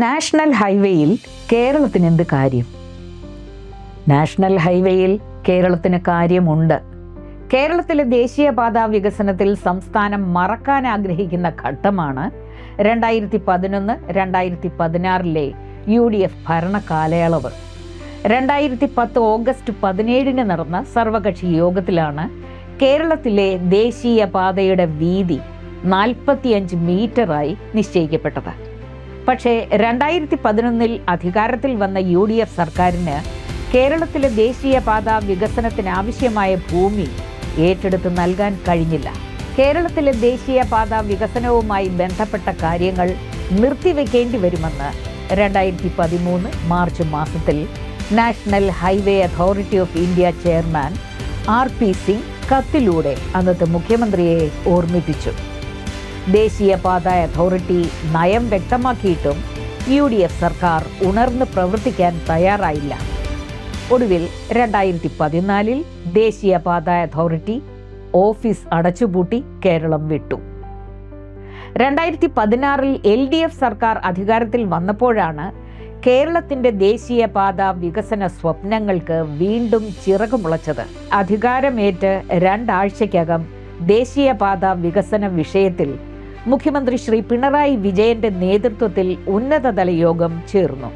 National ഹൈവേയിൽ കേരളത്തിന് എന്ത് കാര്യം? നാഷണൽ ഹൈവേയിൽ കേരളത്തിന് കാര്യമുണ്ട്. കേരളത്തിലെ ദേശീയപാതാ വികസനത്തിൽ സംസ്ഥാനം മറക്കാൻ ആഗ്രഹിക്കുന്ന ഘട്ടമാണ് 2011-2016 UDF ഭരണകാലയളവ്. 2010 ഓഗസ്റ്റ് 17 നടന്ന സർവകക്ഷി യോഗത്തിലാണ് കേരളത്തിലെ ദേശീയപാതയുടെ വീതി 45 മീറ്ററായി നിശ്ചയിക്കപ്പെട്ടത്. പക്ഷേ 2011 അധികാരത്തിൽ വന്ന UDF സർക്കാരിന് കേരളത്തിലെ ദേശീയപാതാ വികസനത്തിനാവശ്യമായ ഭൂമി ഏറ്റെടുത്ത് നൽകാൻ കഴിഞ്ഞില്ല. കേരളത്തിലെ ദേശീയപാതാ വികസനവുമായി ബന്ധപ്പെട്ട കാര്യങ്ങൾ നിർത്തിവെക്കേണ്ടി വരുമെന്ന് 2013 മാർച്ച് മാസത്തിൽ national highway authority of India chairman RP Singh കത്തിലൂടെ അന്നത്തെ മുഖ്യമന്ത്രിയെ ഓർമ്മിപ്പിച്ചു. ദേശീയപാത അതോറിറ്റി നയം വ്യക്തമാക്കിയിട്ടും UDF സർക്കാർ ഉണർന്ന് പ്രവർത്തിക്കാൻ തയ്യാറായില്ല. ഒടുവിൽ 2014 ദേശീയപാത അതോറിറ്റി ഓഫീസ് അടച്ചുപൂട്ടി കേരളം വിട്ടു. 2016 LDF സർക്കാർ അധികാരത്തിൽ വന്നപ്പോഴാണ് കേരളത്തിൻ്റെ ദേശീയപാത വികസന സ്വപ്നങ്ങൾക്ക് വീണ്ടും ചിറകുമുളച്ചത്. അധികാരമേറ്റ് 2 ആഴ്ചയ്ക്കകം ദേശീയപാത വികസന വിഷയത്തിൽ മുഖ്യമന്ത്രി ശ്രീ പിണറായി വിജയന്റെ നേതൃത്വത്തിൽ ഉന്നതതല യോഗം ചേർന്നു.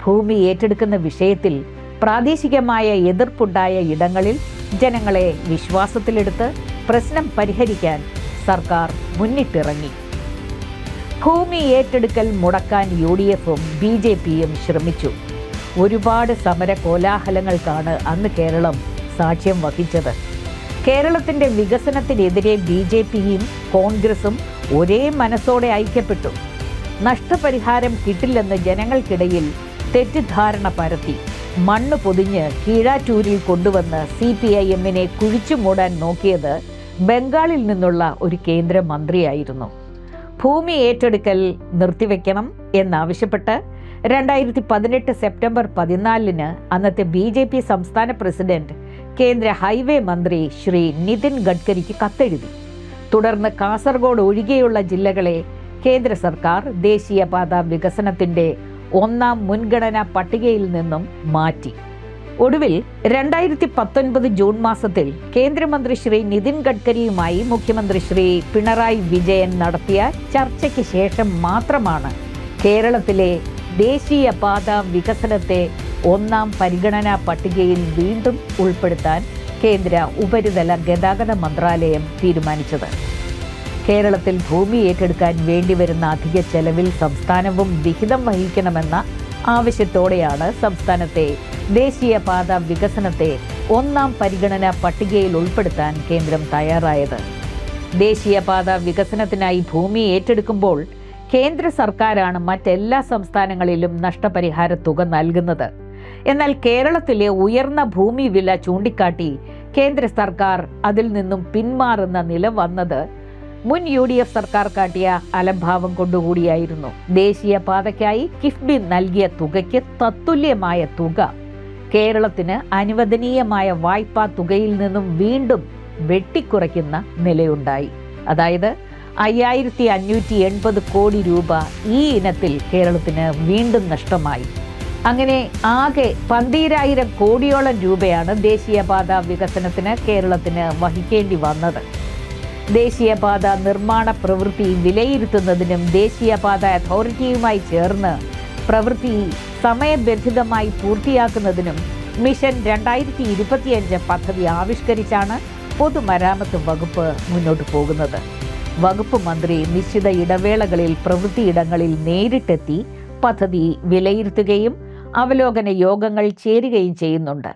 ഭൂമി ഏറ്റെടുക്കുന്ന വിഷയത്തിൽ പ്രാദേശികമായ എതിർപ്പുണ്ടായ ഇടങ്ങളിൽ ജനങ്ങളെ വിശ്വാസത്തിലെടുത്ത് പ്രശ്നം പരിഹരിക്കാൻ സർക്കാർ മുന്നിട്ടിറങ്ങി. ഭൂമി ഏറ്റെടുക്കൽ മുടക്കാൻ UDFും BJPയും ശ്രമിച്ചു. ഒരുപാട് സമര കോലാഹലങ്ങൾക്കാണ് അന്ന് കേരളം സാക്ഷ്യം വഹിച്ചത്. കേരളത്തിൻ്റെ വികസനത്തിനെതിരെ BJPയും കോൺഗ്രസും ഒരേ മനസ്സോടെ ഐക്യപ്പെട്ടു. നഷ്ടപരിഹാരം കിട്ടില്ലെന്ന് ജനങ്ങൾക്കിടയിൽ തെറ്റിദ്ധാരണ പരത്തി മണ്ണ് പൊതിഞ്ഞ് കീഴാറ്റൂരിൽ കൊണ്ടുവന്ന് CPIMനെ കുഴിച്ചു മൂടാൻ നോക്കിയത് ബംഗാളിൽ നിന്നുള്ള ഒരു കേന്ദ്രമന്ത്രിയായിരുന്നു. ഭൂമി ഏറ്റെടുക്കൽ നിർത്തിവെക്കണം എന്നാവശ്യപ്പെട്ട് 2018 സെപ്റ്റംബർ 14 അന്നത്തെ BJP സംസ്ഥാന പ്രസിഡന്റ് കേന്ദ്ര ഹൈവേ മന്ത്രി ശ്രീ നിതിൻ ഗഡ്കരിക്ക് കത്തെഴുതി. തുടർന്ന് കാസർഗോഡ് ഒഴികെയുള്ള ജില്ലകളെ കേന്ദ്ര സർക്കാർ ദേശീയപാത വികസനത്തിൻ്റെ 1ാം മുൻഗണനാ പട്ടികയിൽ നിന്നും മാറ്റി. ഒടുവിൽ 2019 ജൂൺ മാസത്തിൽ കേന്ദ്രമന്ത്രി ശ്രീ നിതിൻ ഗഡ്കരിയുമായി മുഖ്യമന്ത്രി ശ്രീ പിണറായി വിജയൻ നടത്തിയ ചർച്ചയ്ക്ക് ശേഷം മാത്രമാണ് കേരളത്തിലെ ദേശീയപാത വികസനത്തെ 1ാം പരിഗണനാ പട്ടികയിൽ വീണ്ടും ഉൾപ്പെടുത്താൻ കേന്ദ്ര ഉപരിതല ഗതാഗത മന്ത്രാലയം തീരുമാനിച്ചത്. കേരളത്തിൽ ഭൂമി ഏറ്റെടുക്കാൻ വേണ്ടിവരുന്ന അധിക ചെലവിൽ സംസ്ഥാനവും വിഹിതം വഹിക്കണമെന്ന ആവശ്യത്തോടെയാണ് സംസ്ഥാനത്തെ ദേശീയപാത വികസനത്തെ 1ാം പരിഗണനാ പട്ടികയിൽ ഉൾപ്പെടുത്താൻ കേന്ദ്രം തയ്യാറായത്. ദേശീയപാത വികസനത്തിനായി ഭൂമി ഏറ്റെടുക്കുമ്പോൾ കേന്ദ്ര സർക്കാരാണ് മറ്റെല്ലാ സംസ്ഥാനങ്ങളിലും നഷ്ടപരിഹാര തുക നൽകുന്നത്. എന്നാൽ കേരളത്തിലെ ഉയർന്ന ഭൂമി വില ചൂണ്ടിക്കാട്ടി കേന്ദ്ര സർക്കാർ അതിൽ നിന്നും പിന്മാറുന്ന നില വന്നത് മുൻ UDF സർക്കാർ കാട്ടിയ അലംഭാവം കൊണ്ടുകൂടിയായിരുന്നു. ദേശീയപാതയ്ക്കായി കിഫ്ബി നൽകിയ തുകയ്ക്ക് തത്തുല്യമായ തുക കേരളത്തിന് അനുവദനീയമായ വായ്പാ തുകയിൽ നിന്നും വീണ്ടും വെട്ടിക്കുറയ്ക്കുന്ന നിലയുണ്ടായി. അതായത് 5580 കോടി രൂപ ഈ ഇനത്തിൽ കേരളത്തിന് വീണ്ടും നഷ്ടമായി. അങ്ങനെ ആകെ 12,000 കോടിയോളം രൂപയാണ് ദേശീയപാത വികസനത്തിന് കേരളത്തിന് വഹിക്കേണ്ടി വന്നത്. ദേശീയപാത നിർമ്മാണ പ്രവൃത്തി വിലയിരുത്തുന്നതിനും ദേശീയപാത അതോറിറ്റിയുമായി ചേർന്ന് പ്രവൃത്തി സമയബന്ധിതമായി പൂർത്തിയാക്കുന്നതിനും മിഷൻ 2025 പദ്ധതി ആവിഷ്കരിച്ചാണ് പൊതുമരാമത്ത് വകുപ്പ് മുന്നോട്ട് പോകുന്നത്. വകുപ്പ് മന്ത്രി നിശ്ചിത ഇടവേളകളിൽ പ്രവൃത്തിയിടങ്ങളിൽ നേരിട്ടെത്തി പദ്ധതി വിലയിരുത്തുകയും അവലോകന യോഗങ്ങൾ ചേരുകയും ചെയ്യുന്നുണ്ട്.